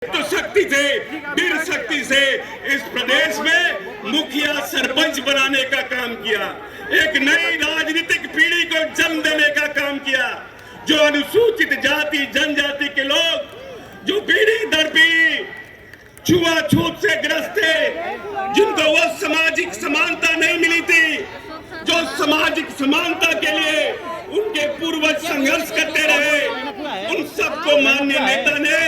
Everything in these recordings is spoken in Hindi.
तो शक्ति से, वीर शक्ति से इस प्रदेश में मुखिया सरपंच बनाने का काम किया, एक नई राजनीतिक पीढ़ी को जन्म देने का काम किया। जो अनुसूचित जाति जनजाति के लोग जो पीढ़ी दर पीढ़ी छुआछूत से ग्रस्त थे, जिनको वो सामाजिक समानता नहीं मिली थी, जो सामाजिक समानता के लिए उनके पूर्वज संघर्ष करते रहे, उन सबको माननीय नेता ने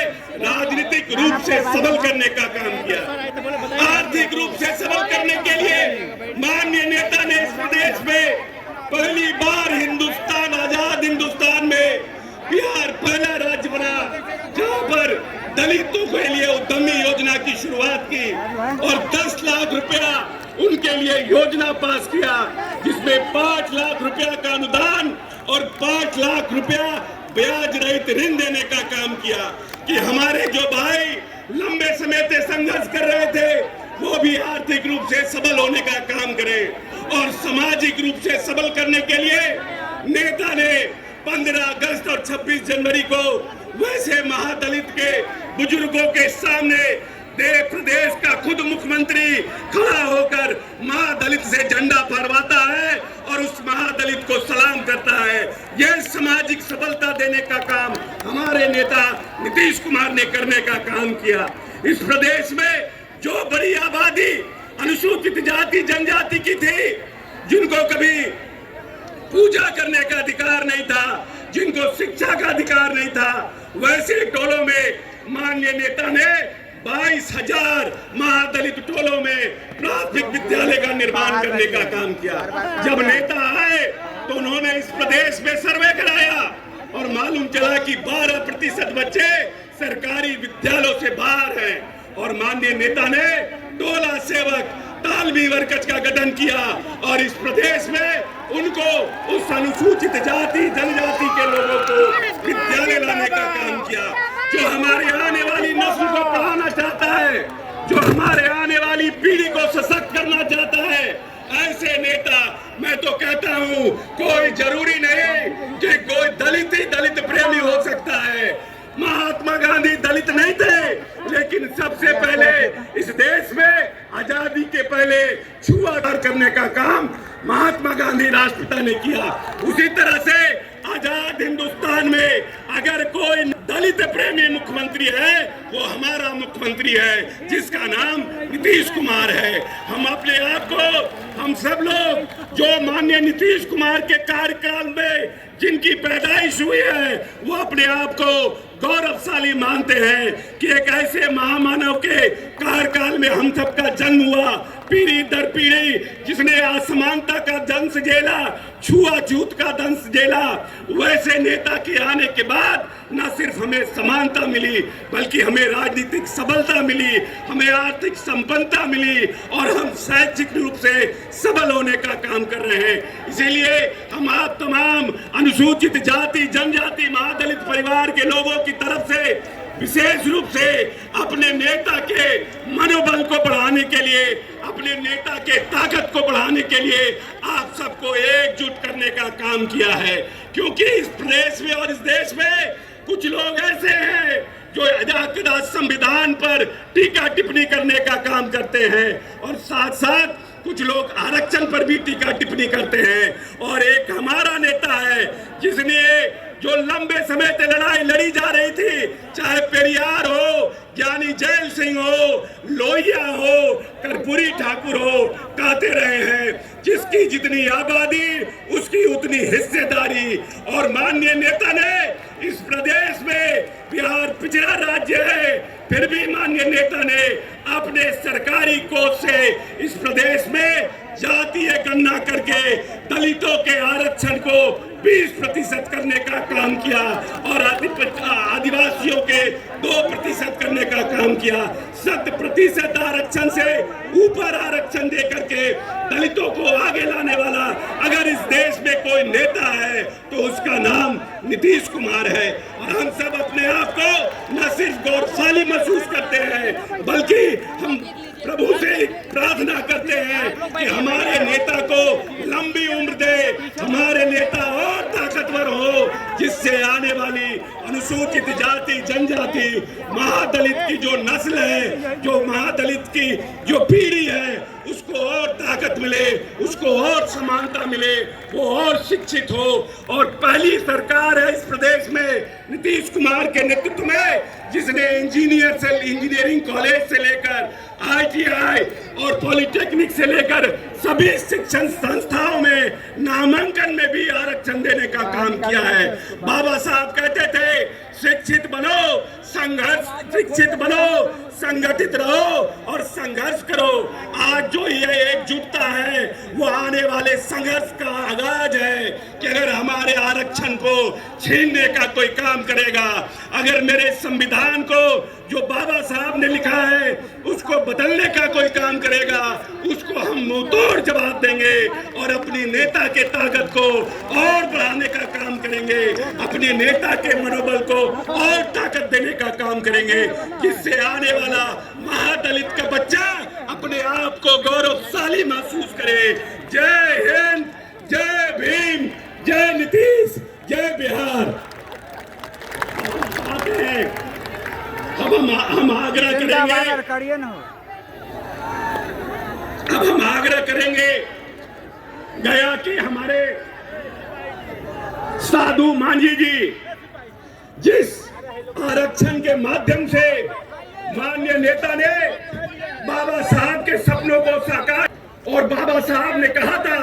राजनीतिक रूप से सबल करने का काम किया। आर्थिक रूप से सबल करने के लिए माननीय नेता ने इस प्रदेश में पहली बार हिंदुस्तान, आजाद हिंदुस्तान में बिहार पहला राज्य बना जहां पर दलितों के लिए उद्यमी योजना की शुरुआत की और 10 लाख रुपया उनके लिए योजना पास किया, जिसमें 5 लाख रुपया का अनुदान और 5 लाख रुपया ब्याज रहित ऋण देने का काम किया कि हमारे जो भाई लंबे समय से संघर्ष कर रहे थे वो भी आर्थिक रूप से सबल होने का काम करें। और सामाजिक रूप से सबल करने के लिए नेता ने 15 अगस्त और 26 जनवरी को वैसे महादलित के बुजुर्गों के सामने प्रदेश का खुद मुख्यमंत्री खड़ा होकर महादलित से झंडा फहराता है और उस महादलित को सलाम करता है। यह सामाजिक सबलता देने का काम हमारे नेता नीतीश कुमार ने करने का काम किया। इस प्रदेश में जो बड़ी आबादी अनुसूचित जाति जनजाति की थी, जिनको कभी पूजा करने का अधिकार नहीं था, जिनको शिक्षा का अधिकार नहीं था, वैसे टोलों में माननीय नेता ने 22,000 महादलित टोलों में प्राथमिक विद्यालय का निर्माण करने का काम किया। जब नेता आए तो उन्होंने इस प्रदेश में सर्वे कराया और मालूम चला कि 12% बच्चे सरकारी विद्यालयों से बाहर हैं और माननीय नेता ने टोला सेवक तालमी वर्कच का गठन किया और इस प्रदेश में उनको उस अनुसूचित जाति जनजाति के लोगों को विद्यालय लाने का काम किया। जो हमारे आने वाली नस्ल को पढ़ाना चाहता है, जो हमारे आने वाली पीढ़ी को सशक्त करना चाहता है, ऐसे नेता मैं तो कहता हूँ कोई जरूरी नहीं कि कोई दलित ही दलित प्रेमी हो सकता है। महात्मा गांधी दलित नहीं थे, लेकिन सबसे पहले इस देश में आजादी के पहले छुआछूत करने का काम महात्मा गांधी राष्ट्रपिता ने किया। उसी तरह से आजाद हिंदुस्तान में अगर कोई दलित प्रेमी मुख्यमंत्री है वो हमारा मुख्यमंत्री है, जिसका नाम नीतीश कुमार है। हम अपने आप को, हम सब लोग जो माननीय नीतीश कुमार के कार्यकाल में जिनकी पैदाइश हुई है, वो अपने आप को गौरवशाली मानते हैं कि एक ऐसे महामानव के कार्यकाल में हम सबका जन्म हुआ, पीढ़ी दर पीढ़ी जिसने असमानता का दंश झेला, छुआछूत का दंश झेला, वैसे नेता के आने के बाद न सिर्फ हमें समानता मिली बल्कि हमें राजनीतिक सबलता मिली, हमें आर्थिक संपन्नता मिली और हम शैक्षिक रूप से सबल होने का काम कर रहे हैं। इसीलिए हम आप तमाम अनुसूचित जाति जनजाति महादलित परिवार के लोगों की तरफ से विशेष रूप से अपने नेता के मनोबल को बढ़ाने के लिए, अपने नेता के ताकत को बढ़ाने के लिए आप सबको एकजुट करने का काम किया है। क्योंकि इस प्रदेश में और इस देश में कुछ लोग ऐसे हैं जो आजाद संविधान पर टीका टिप्पणी करने का काम करते हैं और साथ साथ कुछ लोग आरक्षण पर भी टीका टिप्पणी करते हैं। और एक हमारा नेता है जिसने जो लंबे समय से लड़ाई लड़ी जा रही थी, चाहे पेरियार हो, ज्ञानी जैल सिंह हो, लोहिया हो, कर्पूरी ठाकुर हो, कहते रहे हैं जिसकी जितनी आबादी उसकी उतनी हिस्सेदारी। और माननीय नेता ने इस प्रदेश में, बिहार पिछड़ा राज्य है, फिर भी माननीय नेता ने अपने सरकारी कोष से इस प्रदेश में जातीय गणना करके दलितों के आरक्षण को 20% करने का काम किया और आदिवासियों के 2% करने का काम किया। 100% आरक्षण से ऊपर आरक्षण दे करके दलितों को आगे लाने वाला अगर इस देश में कोई नेता है तो उसका नाम नीतीश कुमार है। और हम सब अपने आप को न सिर्फ गौरवशाली महसूस करते हैं बल्कि हम प्रभु से प्रार्थना करते हैं कि हमारे नेता को लंबी उम्र दे, हमारे नेता और ताकतवर हो, जिससे आने वाली अनुसूचित जाति जनजाति महादलित की जो नस्ल है, जो महादलित की जो पीढ़ी है, उसको और ताकत मिले, उसको और समानता मिले, वो और शिक्षित हो। और पहली सरकार है इस प्रदेश में नीतीश कुमार के नेतृत्व में, जिसने इंजीनियरिंग कॉलेज से लेकर ITI और पॉलिटेक्निक से लेकर सभी शिक्षण संस्थाओं में नामांकन में भी आरक्षण देने का काम किया है। बाबा साहब कहते थे शिक्षित बनो, शिक्षित बनो, संगठित रहो और संघर्ष करो। आज जो ये एकजुटता है वो आने वाले संघर्ष का आगाज है कि अगर हमारे आरक्षण को छीनने का कोई काम करेगा, अगर मेरे संविधान को जो बाबा साहब ने लिखा है उसको बदलने का कोई काम करेगा, उसको हम मुंहतोड़ जवाब देंगे और अपनी नेता के ताकत को और बढ़ाने का काम करेंगे, अपने नेता के मनोबल को और ताकत देने का काम करेंगे, जिससे आने वाला महादलित का बच्चा अपने आप को गौरवशाली महसूस करे। जय हिंद, जय भीम, जय नीतीश, जय बिहार। आते हैं हम आग्रह करेंगे, अब हम आग्रह करेंगे गया कि हमारे साधु मांझी जी जिस आरक्षण के माध्यम से माननीय नेता ने बाबा साहब के सपनों को साकार, और बाबा साहब ने कहा था